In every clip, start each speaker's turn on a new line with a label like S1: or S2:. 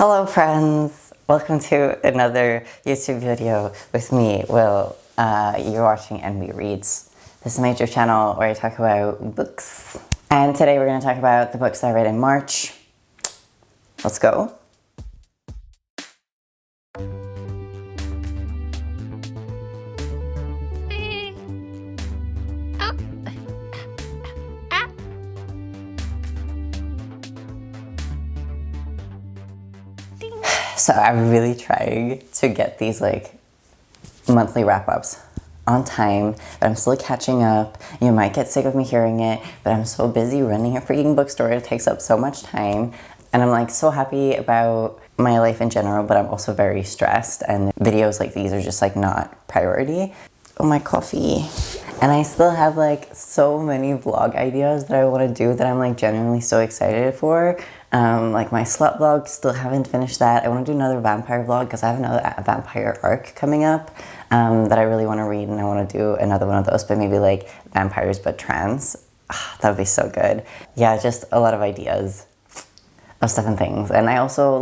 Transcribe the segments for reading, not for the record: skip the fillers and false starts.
S1: Hello friends! Welcome to another YouTube video with me, Will. You're watching NB Reads. This is my YouTube channel where I talk about books. And today we're going to talk about the books I read in March. Let's go. So I'm really trying to get these monthly wrap-ups on time, but I'm still catching up. You might get sick of me hearing it, but I'm so busy running a freaking bookstore. It takes up so much time. And I'm so happy about my life in general, but I'm also very stressed, and videos like these are just not priority. Oh, my coffee. And I still have so many vlog ideas that I want to do that I'm genuinely so excited for. My slut vlog, still haven't finished that. I want to do another vampire vlog because I have another vampire arc coming up that I really want to read, and I want to do another one of those, but maybe vampires but trans. That would be so good. Yeah, just a lot of ideas of stuff and things. And I also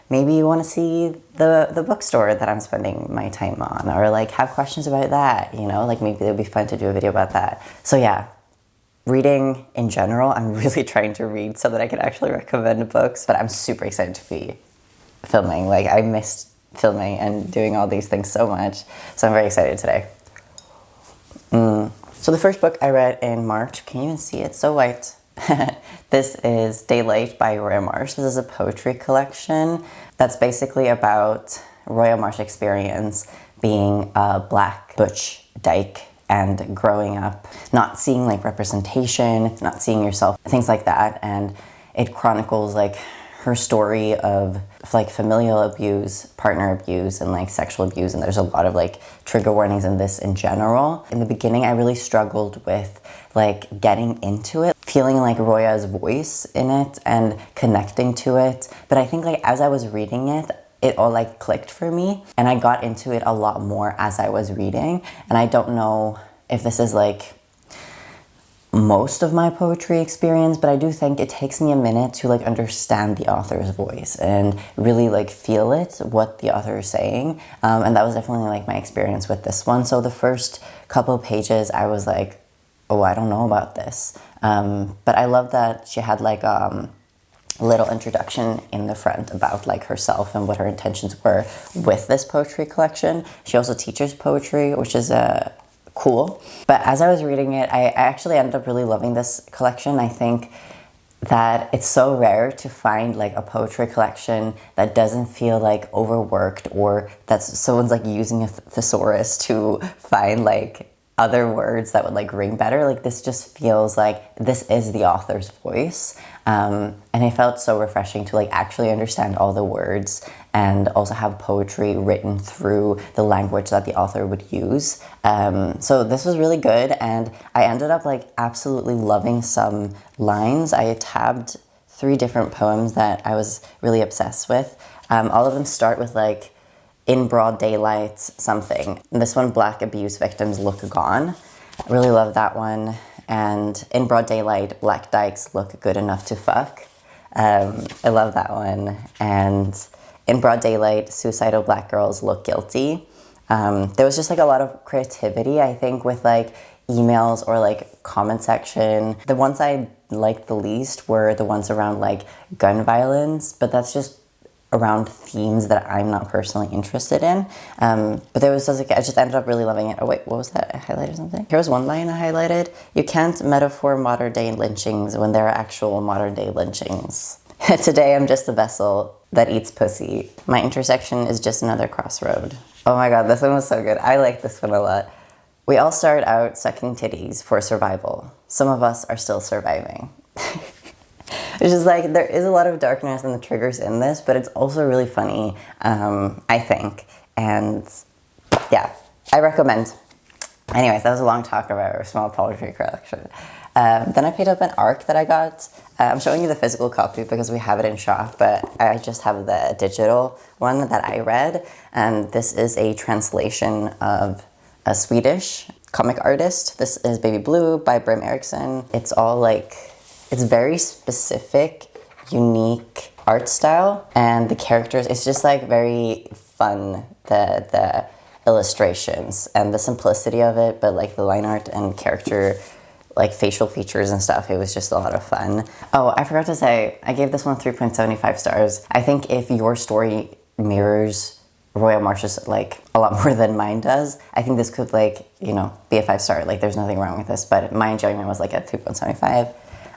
S1: maybe you want to see the bookstore that I'm spending my time on, or have questions about that, you know, maybe it'd be fun to do a video about that. So yeah, reading in general, I'm really trying to read so that I can actually recommend books, but I'm super excited to be filming. I missed filming and doing all these things so much, so I'm very excited today. So the first book I read in March, can you even see it? So white. This is Daylight by Roya Marsh. This is a poetry collection that's basically about Roya Marsh's experience being a black butch dyke and growing up, not seeing representation, not seeing yourself, things like that. And it chronicles her story of familial abuse, partner abuse, and sexual abuse. And there's a lot of trigger warnings in this in general. In the beginning, I really struggled with getting into it, feeling Roya's voice in it and connecting to it. But I think as I was reading it, it all clicked for me, and I got into it a lot more as I was reading. And I don't know if this is most of my poetry experience, but I do think it takes me a minute to understand the author's voice and really feel it, what the author is saying. And that was definitely my experience with this one. So the first couple pages, I was oh, I don't know about this. But I love that she had a little introduction in the front about herself and what her intentions were with this poetry collection. She also teaches poetry, which is cool. But as I was reading it, I actually ended up really loving this collection. I think that it's so rare to find a poetry collection that doesn't feel overworked, or that someone's using a thesaurus to find other words that would ring better. This just feels this is the author's voice. And it felt so refreshing to actually understand all the words and also have poetry written through the language that the author would use. So this was really good, and I ended up absolutely loving some lines. I tabbed 3 different poems that I was really obsessed with. All of them start with in broad daylight something. And this one, black abuse victims look gone. I really love that one. And in broad daylight, black dykes look good enough to fuck. I love that one. And in broad daylight, suicidal black girls look guilty. There was just a lot of creativity, I think, with emails or comment section. The ones I liked the least were the ones around gun violence, but that's just around themes that I'm not personally interested in. But there was just, I just ended up really loving it. Oh wait, what was that? I highlighted something? Here was one line I highlighted. You can't metaphor modern day lynchings when there are actual modern day lynchings. Today I'm just a vessel that eats pussy. My intersection is just another crossroad. Oh my god, this one was so good. I like this one a lot. We all start out sucking titties for survival. Some of us are still surviving. It's just there is a lot of darkness and the triggers in this, but it's also really funny, I think. And yeah, I recommend. Anyways, that was a long talk about a small poetry collection. Then I picked up an ARC that I got. I'm showing you the physical copy because we have it in shop, but I just have the digital one that I read. And this is a translation of a Swedish comic artist. This is Baby Blue by Brim Eriksson. It's all it's very specific, unique art style and the characters. It's just like very fun, the illustrations and the simplicity of it, but like the line art and character, like facial features and stuff, it was just a lot of fun. Oh, I forgot to say, I gave this one 3.75 stars. I think if your story mirrors Royal March's like a lot more than mine does, I think this could like, you know, be a 5-star. Like there's nothing wrong with this, but my enjoyment was like at 3.75.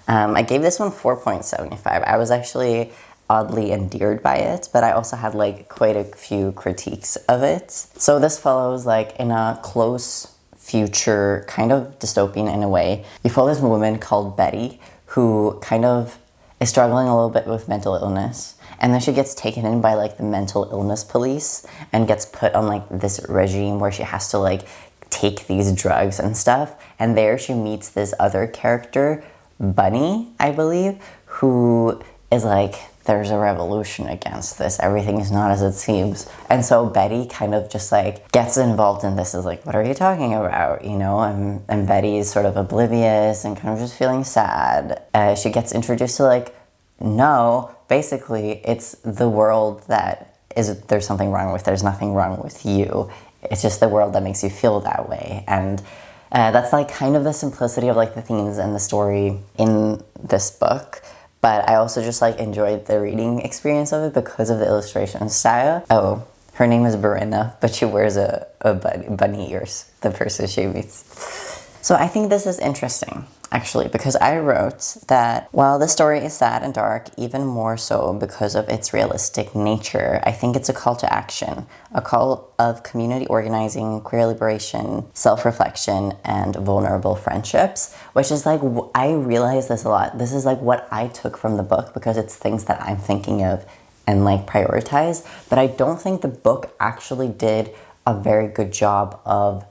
S1: I gave this one 4.75. I was actually oddly endeared by it, but I also had like quite a few critiques of it. So this follows like in a close future, kind of dystopian in a way. You follow this woman called Betty who kind of is struggling a little bit with mental illness. And then she gets taken in by like the mental illness police and gets put on like this regime where she has to like take these drugs and stuff. And there she meets this other character, Bunny, I believe, who is like, there's a revolution against this. Everything is not as it seems. And so Betty kind of just like gets involved in this, is like, what are you talking about? You know, and Betty is sort of oblivious and kind of just feeling sad. She gets introduced to like, no, basically it's the world that is, there's something wrong with, there's nothing wrong with you. It's just the world that makes you feel that way. And that's like kind of the simplicity of like the themes and the story in this book. But I also just like enjoyed the reading experience of it because of the illustration style. Oh, her name is Berena, but she wears a bunny ears, the person she meets. So I think this is interesting, actually, because I wrote that while the story is sad and dark, even more so because of its realistic nature, I think it's a call to action, a call of community organizing, queer liberation, self-reflection, and vulnerable friendships, which is like, I realize this a lot. This is like what I took from the book because it's things that I'm thinking of and like prioritize, but I don't think the book actually did a very good job of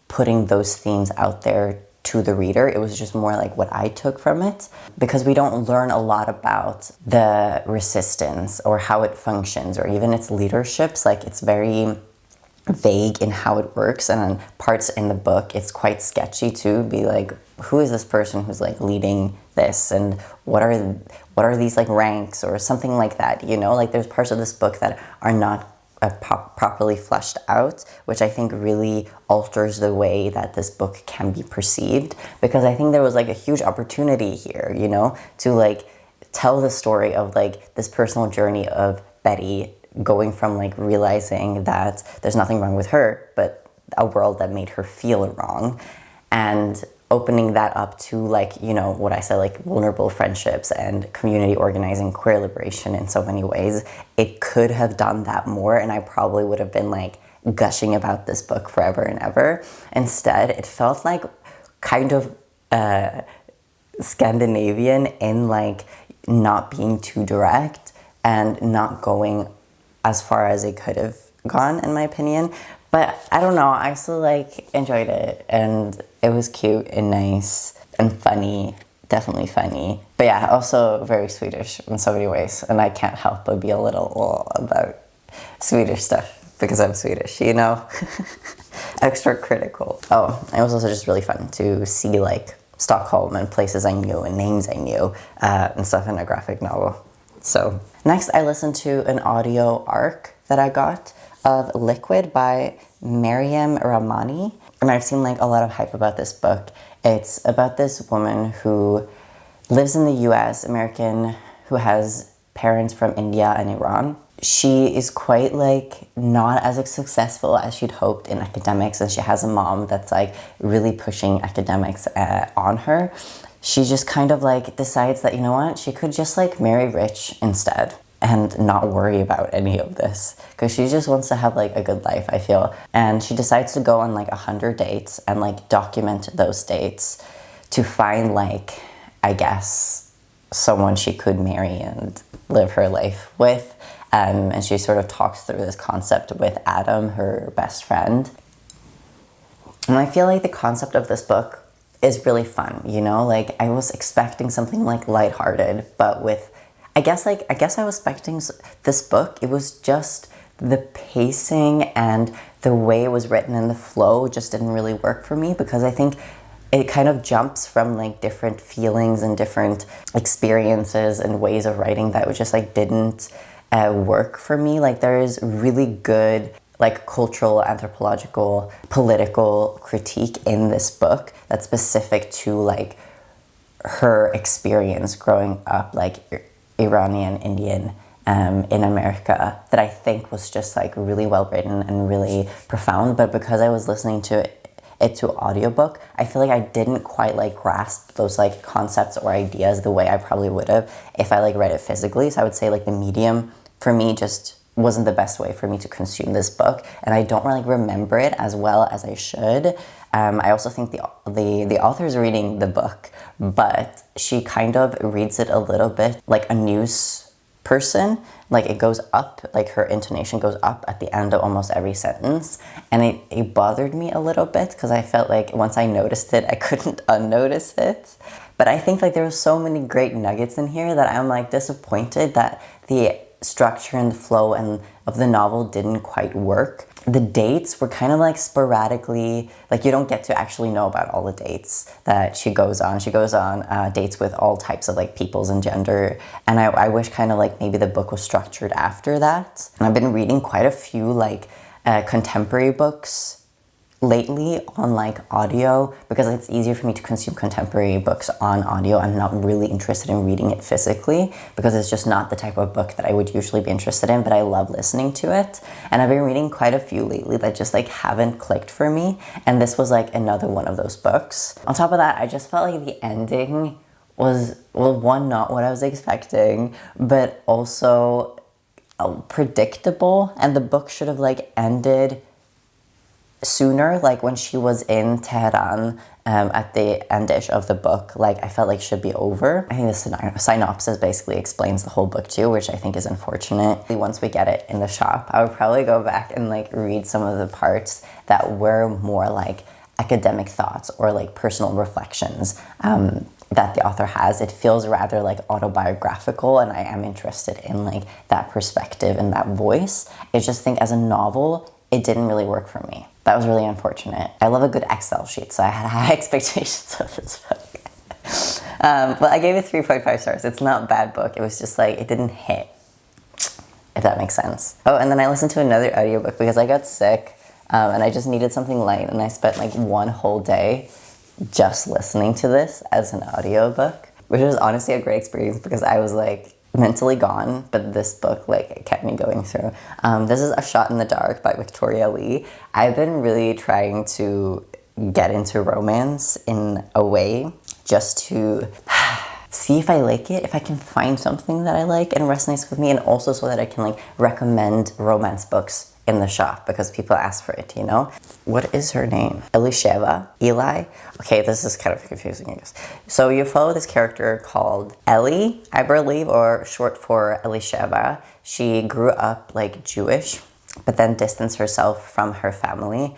S1: putting those themes out there to the reader. It was just more like what I took from it, because we don't learn a lot about the resistance or how it functions or even its leaderships. Like it's very vague in how it works, and on parts in the book it's quite sketchy too. Be like, who is this person who's like leading this, and what are these like ranks or something like that, you know? Like there's parts of this book that are not properly fleshed out, which I think really alters the way that this book can be perceived, because I think there was like a huge opportunity here, you know, to like tell the story of like this personal journey of Betty going from like realizing that there's nothing wrong with her, but a world that made her feel wrong, and opening that up to like, you know, what I said, like vulnerable friendships and community organizing, queer liberation in so many ways. It could have done that more, and I probably would have been like gushing about this book forever and ever. Instead, it felt like kind of Scandinavian in like not being too direct and not going as far as it could have gone, in my opinion. But I don't know, I still like enjoyed it, and it was cute and nice and funny, definitely funny. But yeah, also very Swedish in so many ways, and I can't help but be a little about Swedish stuff because I'm Swedish, you know? Extra critical. Oh, it was also just really fun to see like Stockholm and places I knew and names I knew and stuff in a graphic novel. So next I listened to an audio arc that I got of Liquid by Mariam Rahmani. And I've seen like a lot of hype about this book. It's about this woman who lives in the US, American, who has parents from India and Iran. She is quite like not as successful as she'd hoped in academics, and she has a mom that's like really pushing academics on her. She just kind of like decides that, you know what, she could just like marry rich instead and not worry about any of this, because she just wants to have like a good life, I feel. And she decides to go on like 100 dates and like document those dates to find like, I guess, someone she could marry and live her life with. And she sort of talks through this concept with Adam, her best friend. And I feel like the concept of this book is really fun, you know? Like I was expecting something like lighthearted, but with I guess I was expecting this book. It was just the pacing and the way it was written and the flow just didn't really work for me, because I think it kind of jumps from like different feelings and different experiences and ways of writing that just like didn't work for me. Like there is really good like cultural, anthropological, political critique in this book that's specific to like her experience growing up like Iranian Indian in America, that I think was just like really well written and really profound. But because I was listening to it to audiobook, I feel like I didn't quite like grasp those like concepts or ideas the way I probably would have if I like read it physically. So I would say like the medium for me just wasn't the best way for me to consume this book, and I don't really remember it as well as I should. I also think the author's reading the book, but she kind of reads it a little bit like a news person. Like it goes up, like her intonation goes up at the end of almost every sentence, and it bothered me a little bit because I felt like once I noticed it, I couldn't unnotice it. But I think like there were so many great nuggets in here that I'm like disappointed that the structure and the flow and of the novel didn't quite work. The dates were kind of like sporadically, like you don't get to actually know about all the dates that she goes on. She goes on dates with all types of like peoples and gender, and I wish kind of like maybe the book was structured after that. And I've been reading quite a few like contemporary books lately on like audio because it's easier for me to consume contemporary books on audio. I'm not really interested in reading it physically because it's just not the type of book that I would usually be interested in, but I love listening to it. And I've been reading quite a few lately that just like haven't clicked for me, and this was like another one of those books. On top of that, I just felt like the ending was, well, one, not what I was expecting, but also predictable, and the book should have like ended sooner, like when she was in Tehran at the endish of the book. Like I felt like should be over. I think the synopsis basically explains the whole book too, which I think is unfortunate. Once we get it in the shop, I would probably go back and like read some of the parts that were more like academic thoughts or like personal reflections that the author has. It feels rather like autobiographical, and I am interested in like that perspective and that voice. I just think as a novel, it didn't really work for me. That was really unfortunate. I love a good Excel sheet, so I had high expectations of this book. But I gave it 3.5 stars. It's not a bad book. It was just like, it didn't hit, if that makes sense. Oh, and then I listened to another audiobook because I got sick and I just needed something light, and I spent like one whole day just listening to this as an audiobook, which was honestly a great experience because I was like mentally gone, but this book like kept me going through. This is A Shot in the Dark by Victoria Lee. I've been really trying to get into romance in a way just to see if I like it, if I can find something that I like and resonates with me, and also so that I can like recommend romance books in the shop because people ask for it, you know? What is her name? Elisheva? Eli? Okay, this is kind of confusing, I guess. So you follow this character called Ellie, I believe, or short for Elisheva. She grew up like Jewish, but then distanced herself from her family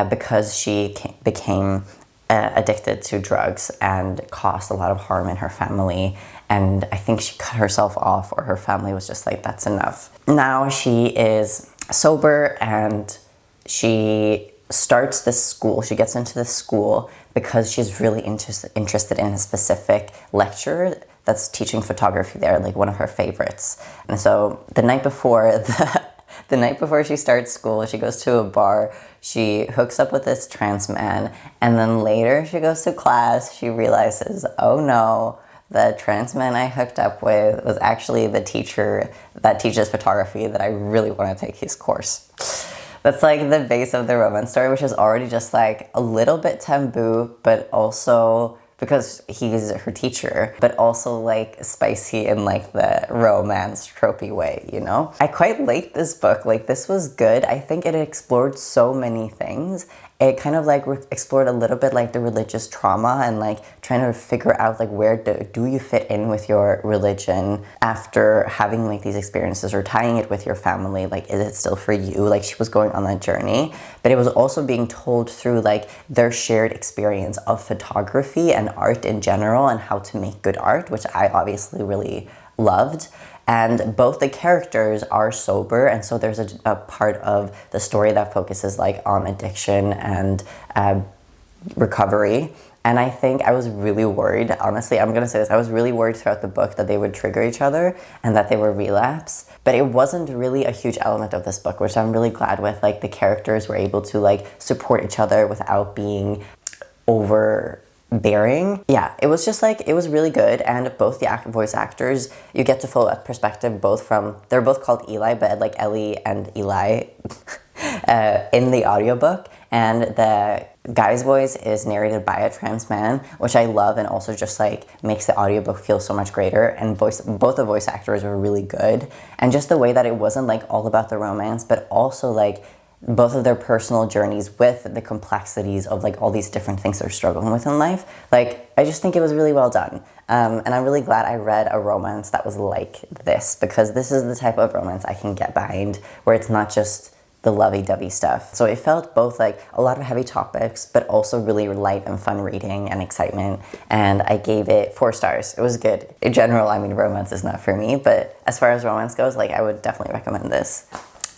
S1: because she became addicted to drugs and caused a lot of harm in her family. And I think she cut herself off, or her family was just like, that's enough. Now she is sober, and she starts this school. She gets into this school because she's really interested in a specific lecturer that's teaching photography there, like one of her favorites. And so the night before the night before she starts school, she goes to a bar, she hooks up with this trans man, and then later she goes to class, she realizes, oh no, the trans man I hooked up with was actually the teacher that teaches photography that I really want to take his course. That's like the base of the romance story, which is already just like a little bit taboo, but also because he's her teacher, but also like spicy in like the romance tropey way, you know? I quite liked this book. Like this was good. I think it explored so many things. It kind of like explored a little bit like the religious trauma and like trying to figure out like where do you fit in with your religion after having like these experiences, or tying it with your family. Like, is it still for you? Like she was going on that journey, but it was also being told through like their shared experience of photography and art in general and how to make good art, which I obviously really loved. And both the characters are sober, and so there's a part of the story that focuses like on addiction and recovery. And I think I was really worried, honestly, I'm gonna say this, I was really worried throughout the book that they would trigger each other and that they would relapse. But it wasn't really a huge element of this book, which I'm really glad with. Like, the characters were able to like support each other without being overbearing. Yeah, it was just like, it was really good. And both the voice actors, you get to follow that perspective both from, they're both called Eli, but like Ellie and Eli in the audiobook. And the guy's voice is narrated by a trans man, which I love, and also just like makes the audiobook feel so much greater. And both the voice actors were really good. And just the way that it wasn't like all about the romance, but also like both of their personal journeys with the complexities of like all these different things they're struggling with in life. Like, I just think it was really well done. And I'm really glad I read a romance that was like this, because this is the type of romance I can get behind, where it's not just the lovey-dovey stuff. So it felt both like a lot of heavy topics, but also really light and fun reading and excitement. And I gave it 4 stars. It was good. In general, I mean, romance is not for me, but as far as romance goes, like, I would definitely recommend this.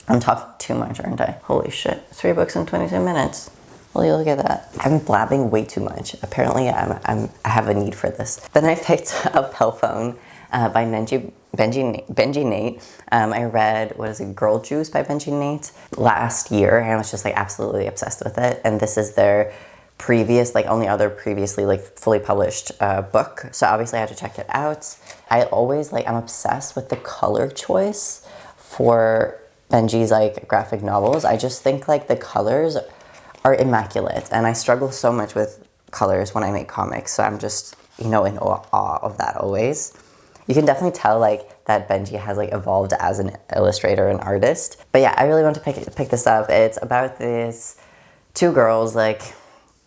S1: I'm talking too much, aren't I? Holy shit, 3 books in 22 minutes. Will you look at that? I'm blabbing way too much. Apparently, I have a need for this. Then I picked up Hellphone by Benji Nate. I read, what is it, Girl Juice by Benji Nate last year, and I was just like absolutely obsessed with it. And this is their previous, like only other previously like fully published book. So obviously I had to check it out. I always like, I'm obsessed with the color choice for Benji's like graphic novels. I just think like the colors are immaculate, and I struggle so much with colors when I make comics. So I'm just, you know, in awe of that always. You can definitely tell like that Benji has like evolved as an illustrator and artist. But yeah, I really want to pick this up. It's about these 2 girls, like,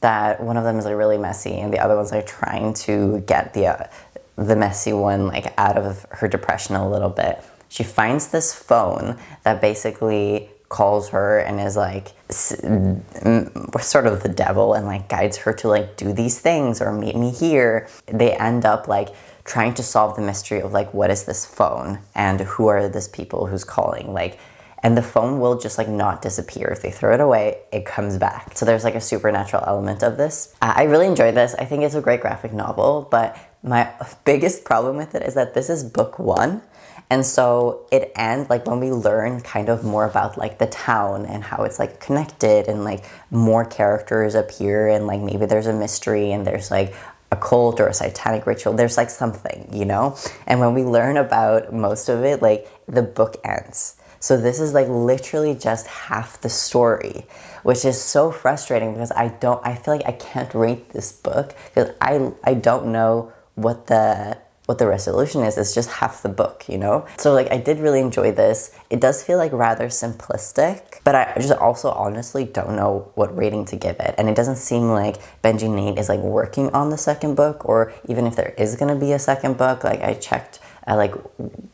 S1: that one of them is like really messy and the other one's like trying to get the messy one like out of her depression a little bit. She finds this phone that basically calls her and is like sort of the devil, and like guides her to like do these things or meet me here. They end up like trying to solve the mystery of like, what is this phone and who are these people who's calling, like, and the phone will just like not disappear. If they throw it away, it comes back. So there's like a supernatural element of this. I really enjoyed this. I think it's a great graphic novel, but my biggest problem with it is that this is book 1. And so it ends, like, when we learn kind of more about like the town and how it's like connected, and like more characters appear, and like maybe there's a mystery and there's like a cult or a satanic ritual, there's like something, you know? And when we learn about most of it, like the book ends. So this is like literally just half the story, which is so frustrating because I feel like I can't rate this book because I don't know what the resolution is. It's just half the book, you know? So like, I did really enjoy this. It does feel like rather simplistic, but I just also honestly don't know what rating to give it. And it doesn't seem like Benji Nate is like working on the second book, or even if there is gonna be a second book, like I checked like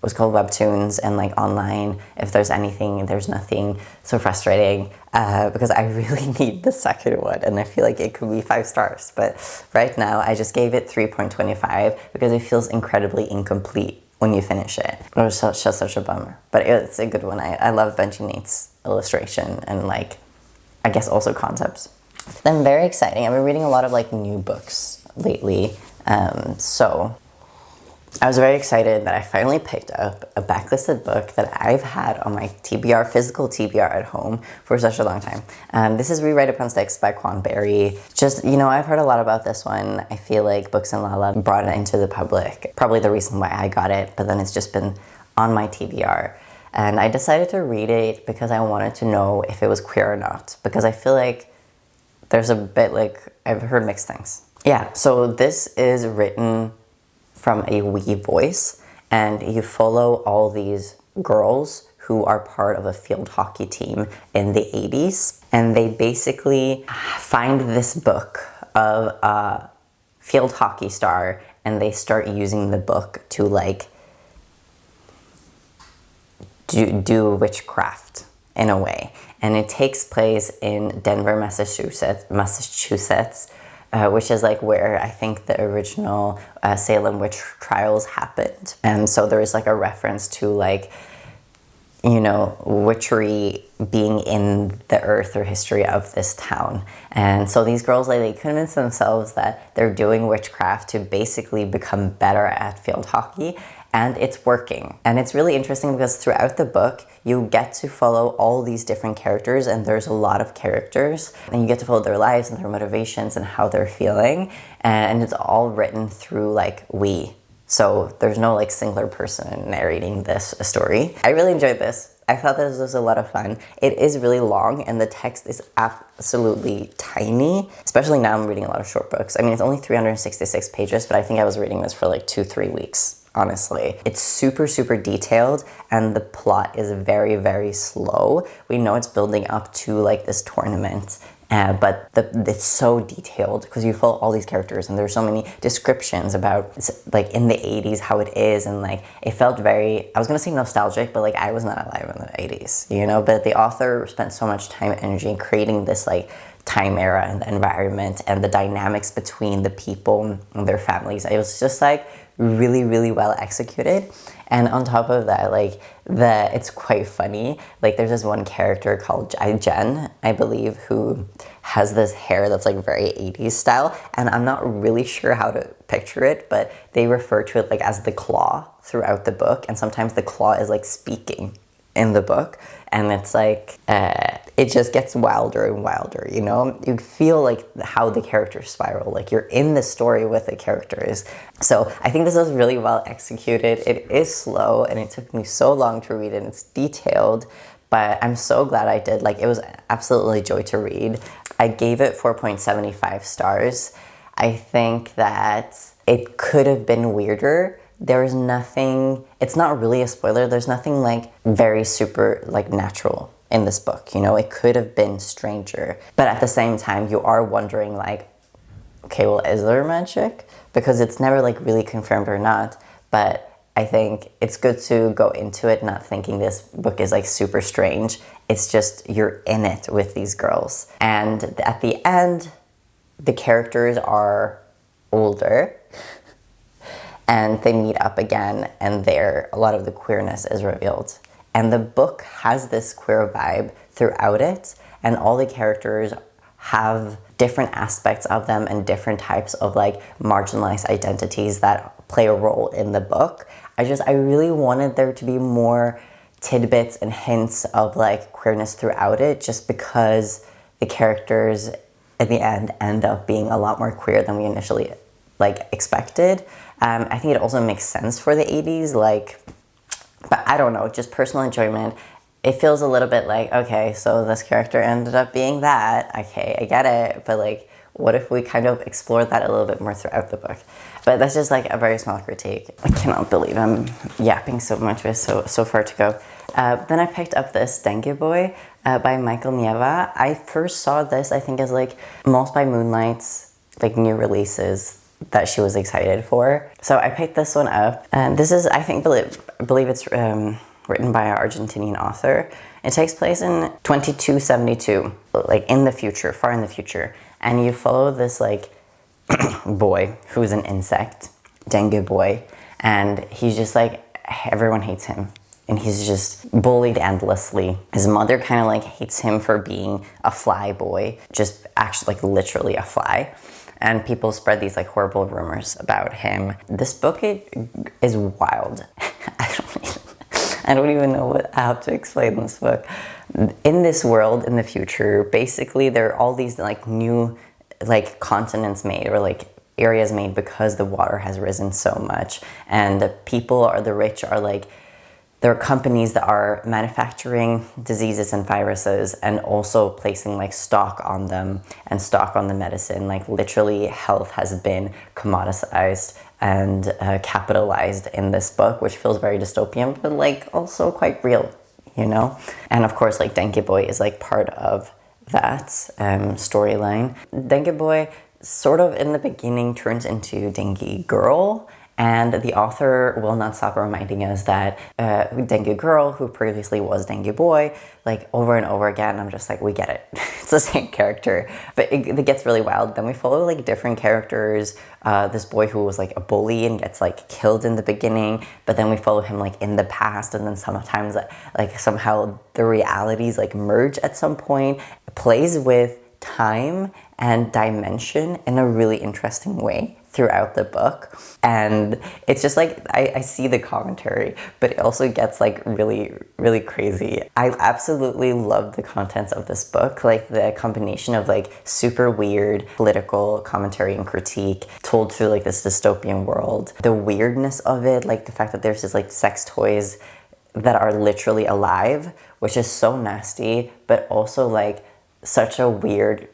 S1: what's called webtoons and like online, if there's anything, there's nothing. So frustrating because I really need the second one, and I feel like it could be 5 stars, but right now I just gave it 3.25 because it feels incredibly incomplete when you finish it. It was just such a bummer, but it's a good one. I love Benji Nate's illustration and like, I guess also concepts. Then very exciting, I've been reading a lot of like new books lately, so I was very excited that I finally picked up a backlisted book that I've had on my TBR, physical TBR at home for such a long time. This is Rewrite Upon Sticks by Quan Berry. Just, you know, I've heard a lot about this one. I feel like Books and Lala brought it into the public. Probably the reason why I got it, but then it's just been on my TBR. And I decided to read it because I wanted to know if it was queer or not, because I feel like there's a bit like, I've heard mixed things. Yeah, so this is written from a wee voice, and you follow all these girls who are part of a field hockey team in the 80s, and they basically find this book of a field hockey star, and they start using the book to like do witchcraft in a way. And it takes place in Denver, Massachusetts, which is like where I think the original Salem witch trials happened. And so there is like a reference to like you know, witchery being in the earth or history of this town. And so these girls, like, they convince themselves that they're doing witchcraft to basically become better at field hockey, and it's working. And it's really interesting because throughout the book, you get to follow all these different characters, and there's a lot of characters, and you get to follow their lives and their motivations and how they're feeling, and it's all written through like we. So there's no like singular person narrating this story. I really enjoyed this. I thought this was a lot of fun. It is really long and the text is absolutely tiny, especially now I'm reading a lot of short books. I mean, it's only 366 pages, but I think I was reading this for like 2-3 weeks, honestly. It's super, super detailed and the plot is very, very slow. We know it's building up to like this tournament. But it's so detailed because you follow all these characters and there's so many descriptions about like in the 80s how it is, and like it felt very, I was gonna say nostalgic, but like I was not alive in the 80s, you know, but the author spent so much time and energy creating this like time era and the environment and the dynamics between the people and their families. It was just like really, really well executed. And on top of that, like it's quite funny. Like there's this one character called Jen, I believe, who has this hair that's like very 80s style, and I'm not really sure how to picture it, but they refer to it like as the claw throughout the book, and sometimes the claw is like speaking in the book, and it's like it just gets wilder and wilder, you know? You feel like how the characters spiral, like you're in the story with the characters. So I think this was really well executed. It is slow and it took me so long to read it. It's detailed, but I'm so glad I did. Like, it was absolutely a joy to read. I gave it 4.75 stars. I think that it could have been weirder. There's nothing, it's not really a spoiler, there's nothing like very super like natural in this book, you know? It could have been stranger, but at the same time you are wondering like, okay, well, is there magic? Because it's never like really confirmed or not, but I think it's good to go into it not thinking this book is like super strange. It's just you're in it with these girls, and at the end the characters are older and they meet up again, and there a lot of the queerness is revealed. And the book has this queer vibe throughout it, and all the characters have different aspects of them and different types of like marginalized identities that play a role in the book. I really wanted there to be more tidbits and hints of like queerness throughout it, just because the characters at the end up being a lot more queer than we initially like expected. I think it also makes sense for the 80s, like, but I don't know, just personal enjoyment. It feels a little bit like, okay, so this character ended up being that, okay, I get it, but like, what if we kind of explore that a little bit more throughout the book? But that's just like a very small critique. I cannot believe I'm yapping so much with so far to go. Then I picked up this Dengue Boy by Michael Nieva. I first saw this, I think, as like Moss by Moonlight's like new releases that she was excited for. So I picked this one up, and this is, I believe it's written by an Argentinian author. It takes place in 2272, like in the future, far in the future, and you follow this like boy who's an insect, Dengue Boy, and he's just like, everyone hates him, and he's just bullied endlessly. His mother kind of like hates him for being a fly boy, just actually like literally a fly. And people spread these like horrible rumors about him. This book is wild. I don't even know how to explain this book. In this world, in the future, basically there are all these like new like continents made, or like areas made, because the water has risen so much. And the people, or the rich, are like, there are companies that are manufacturing diseases and viruses and also placing like stock on them and stock on the medicine. Like literally health has been commoditized and capitalized in this book, which feels very dystopian, but like also quite real, you know? And of course, like Dengue Boy is like part of that storyline. Dengue Boy sort of in the beginning turns into Dengue Girl, And the author will not stop reminding us that Dengue Girl, who previously was Dengue Boy, like over and over again, I'm just like, we get it. It's the same character. But it gets really wild. Then we follow like different characters. This boy who was like a bully and gets like killed in the beginning, but then we follow him like in the past, and then sometimes like somehow the realities like merge at some point. It plays with time and dimension in a really interesting way throughout the book. And it's just like, I see the commentary, but it also gets like really, really crazy. I absolutely love the contents of this book, like the combination of like super weird political commentary and critique told through like this dystopian world. The weirdness of it, like the fact that there's this like sex toys that are literally alive, which is so nasty, but also like such a weird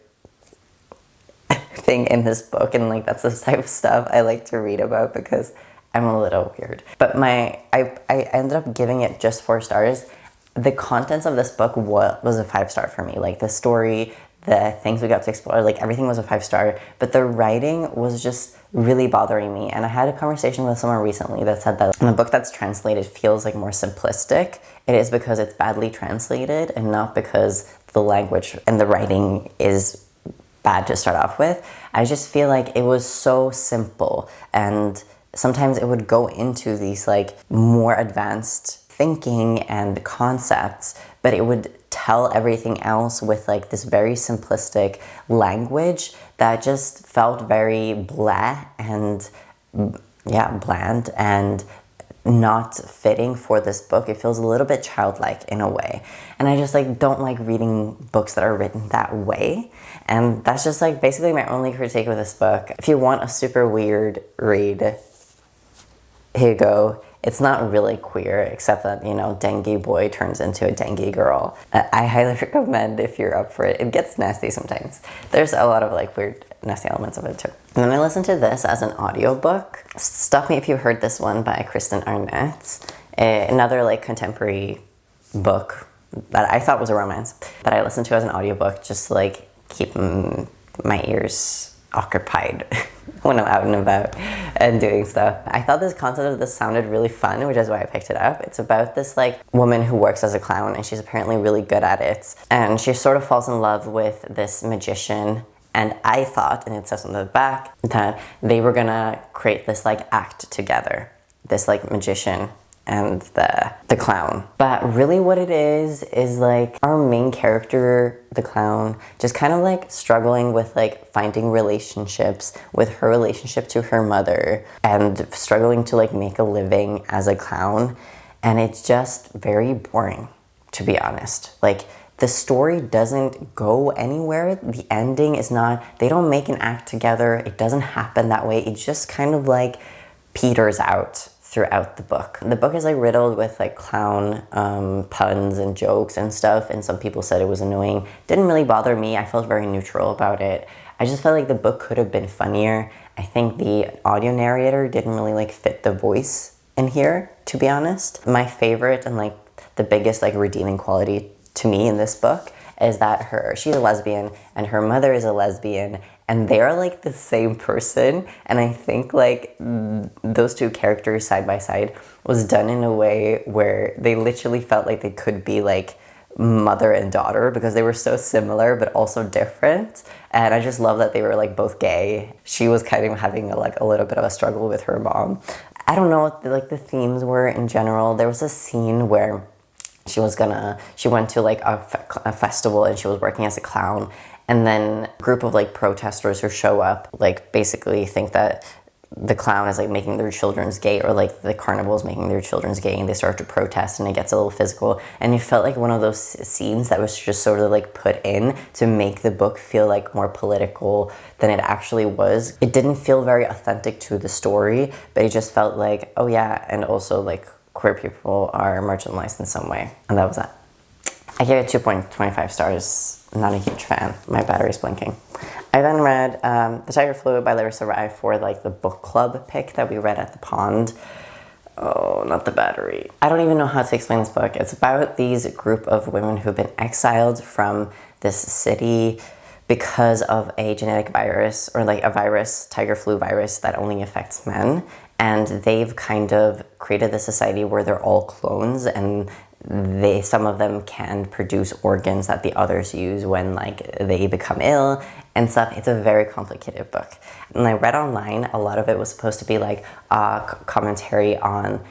S1: thing in this book, and like that's the type of stuff I like to read about because I'm a little weird. But I ended up giving it just 4 stars. The contents of this book was a 5-star for me. Like the story, the things we got to explore, like everything was a 5-star, but the writing was just really bothering me. And I had a conversation with someone recently that said that the book that's translated feels like more simplistic. It is because it's badly translated and not because the language and the writing is bad to start off with. I just feel like it was so simple, and sometimes it would go into these like more advanced thinking and concepts, but it would tell everything else with like this very simplistic language that just felt very blah and bland and not fitting for this book. It feels a little bit childlike in a way, and I just like don't like reading books that are written that way. And that's just like basically my only critique with this book. If you want a super weird read, here you go. It's not really queer, except that, you know, Dengue Boy turns into a Dengue Girl. I highly recommend if you're up for it. It gets nasty sometimes. There's a lot of like weird nasty elements of it too. And then I listened to this as an audiobook. Stop me if you heard this one by Kristen Arnett. Another like contemporary book that I thought was a romance that I listened to as an audiobook just to like keep my ears occupied when I'm out and about and doing stuff. I thought this concept of this sounded really fun, which is why I picked it up. It's about this like woman who works as a clown, and she's apparently really good at it. And she sort of falls in love with this magician. And I thought, and it says on the back, that they were gonna create this like act together. This like magician and the clown. But really what it is like our main character, the clown, just kind of like struggling with like finding relationships with her relationship to her mother and struggling to like make a living as a clown. And it's just very boring, to be honest. Like the story doesn't go anywhere. The ending is not, they don't make an act together. It doesn't happen that way. It just kind of like peters out throughout the book. The book is like riddled with like clown puns and jokes and stuff, and some people said it was annoying. Didn't really bother me. I felt very neutral about it. I just felt like the book could have been funnier. I think the audio narrator didn't really like fit the voice in here, to be honest. My favorite and like the biggest like redeeming quality to me in this book is that she's a lesbian and her mother is a lesbian, and they're like the same person. And I think like those two characters side by side was done in a way where they literally felt like they could be like mother and daughter because they were so similar but also different. And I just love that they were like both gay. She was kind of having a little bit of a struggle with her mom. I don't know what the themes were in general. There was a scene where she went to like a festival and she was working as a clown, and then a group of like protesters who show up like basically think that the clown is like making their children gay, or like the carnival is making their children gay, and they start to protest and it gets a little physical. And it felt like one of those scenes that was just sort of like put in to make the book feel like more political than it actually was. It didn't feel very authentic to the story, but it just felt like, oh yeah, and also like queer people are marginalized in some way. And that was that. I gave it 2.25 stars. I'm not a huge fan. My battery's blinking. I then read The Tiger Flew by Larissa Rai for like the book club pick that we read at the pond. Oh, not the battery. I don't even know how to explain this book. It's about these group of women who've been exiled from this city because of a genetic virus, or like a virus, tiger flu virus, that only affects men. and they've kind of created this society where they're all clones, and some of them can produce organs that the others use when like they become ill and stuff. It's a very complicated book. And I read online, a lot of it was supposed to be like a commentary on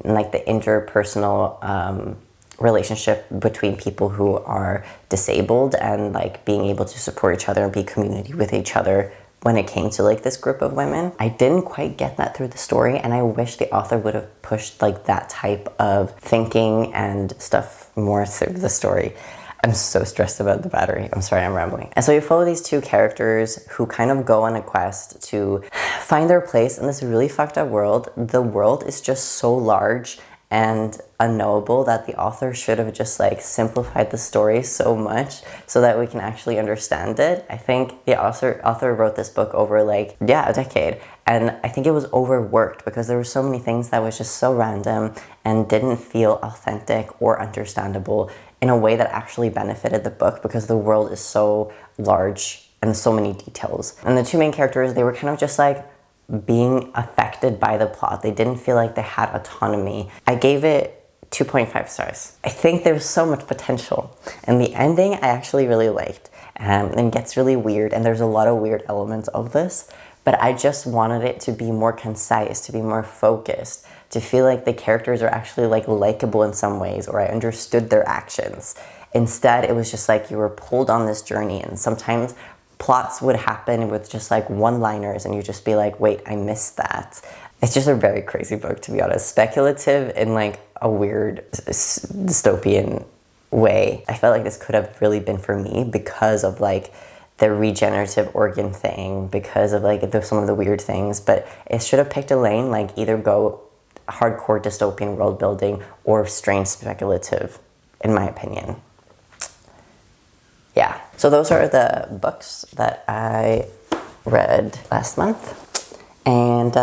S1: like the interpersonal relationship between people who are disabled and like being able to support each other and be community with each other when it came to like this group of women. I didn't quite get that through the story, and I wish the author would have pushed like that type of thinking and stuff more through the story. I'm so stressed about the battery. I'm sorry, I'm rambling. And so you follow these two characters who kind of go on a quest to find their place in this really fucked up world. The world is just so large and unknowable that the author should have just like simplified the story so much so that we can actually understand it. I think the author wrote this book over like, yeah, a decade. And I think it was overworked because there were so many things that was just so random and didn't feel authentic or understandable in a way that actually benefited the book because the world is so large and so many details. And the two main characters, they were kind of just like being affected by the plot. They didn't feel like they had autonomy. I gave it 2.5 stars. I think there's so much potential. And the ending I actually really liked. And it gets really weird, and there's a lot of weird elements of this, but I just wanted it to be more concise, to be more focused, to feel like the characters are actually like likable in some ways, or I understood their actions. Instead, it was just like you were pulled on this journey, and sometimes plots would happen with just like one-liners and you just be like, wait, I missed that. It's just a very crazy book, to be honest. Speculative in like a weird dystopian way. I felt like this could have really been for me because of like the regenerative organ thing, because of like some of the weird things, but it should have picked a lane, like either go hardcore dystopian world building or strange speculative, in my opinion. Yeah, so those are the books that I read last month. And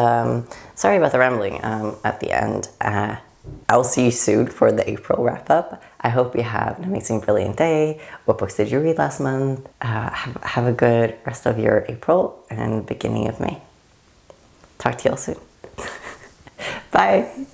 S1: sorry about the rambling at the end. I'll see you soon for the April wrap up. I hope you have an amazing, brilliant day. What books did you read last month? Have a good rest of your April and beginning of May. Talk to you all soon. Bye.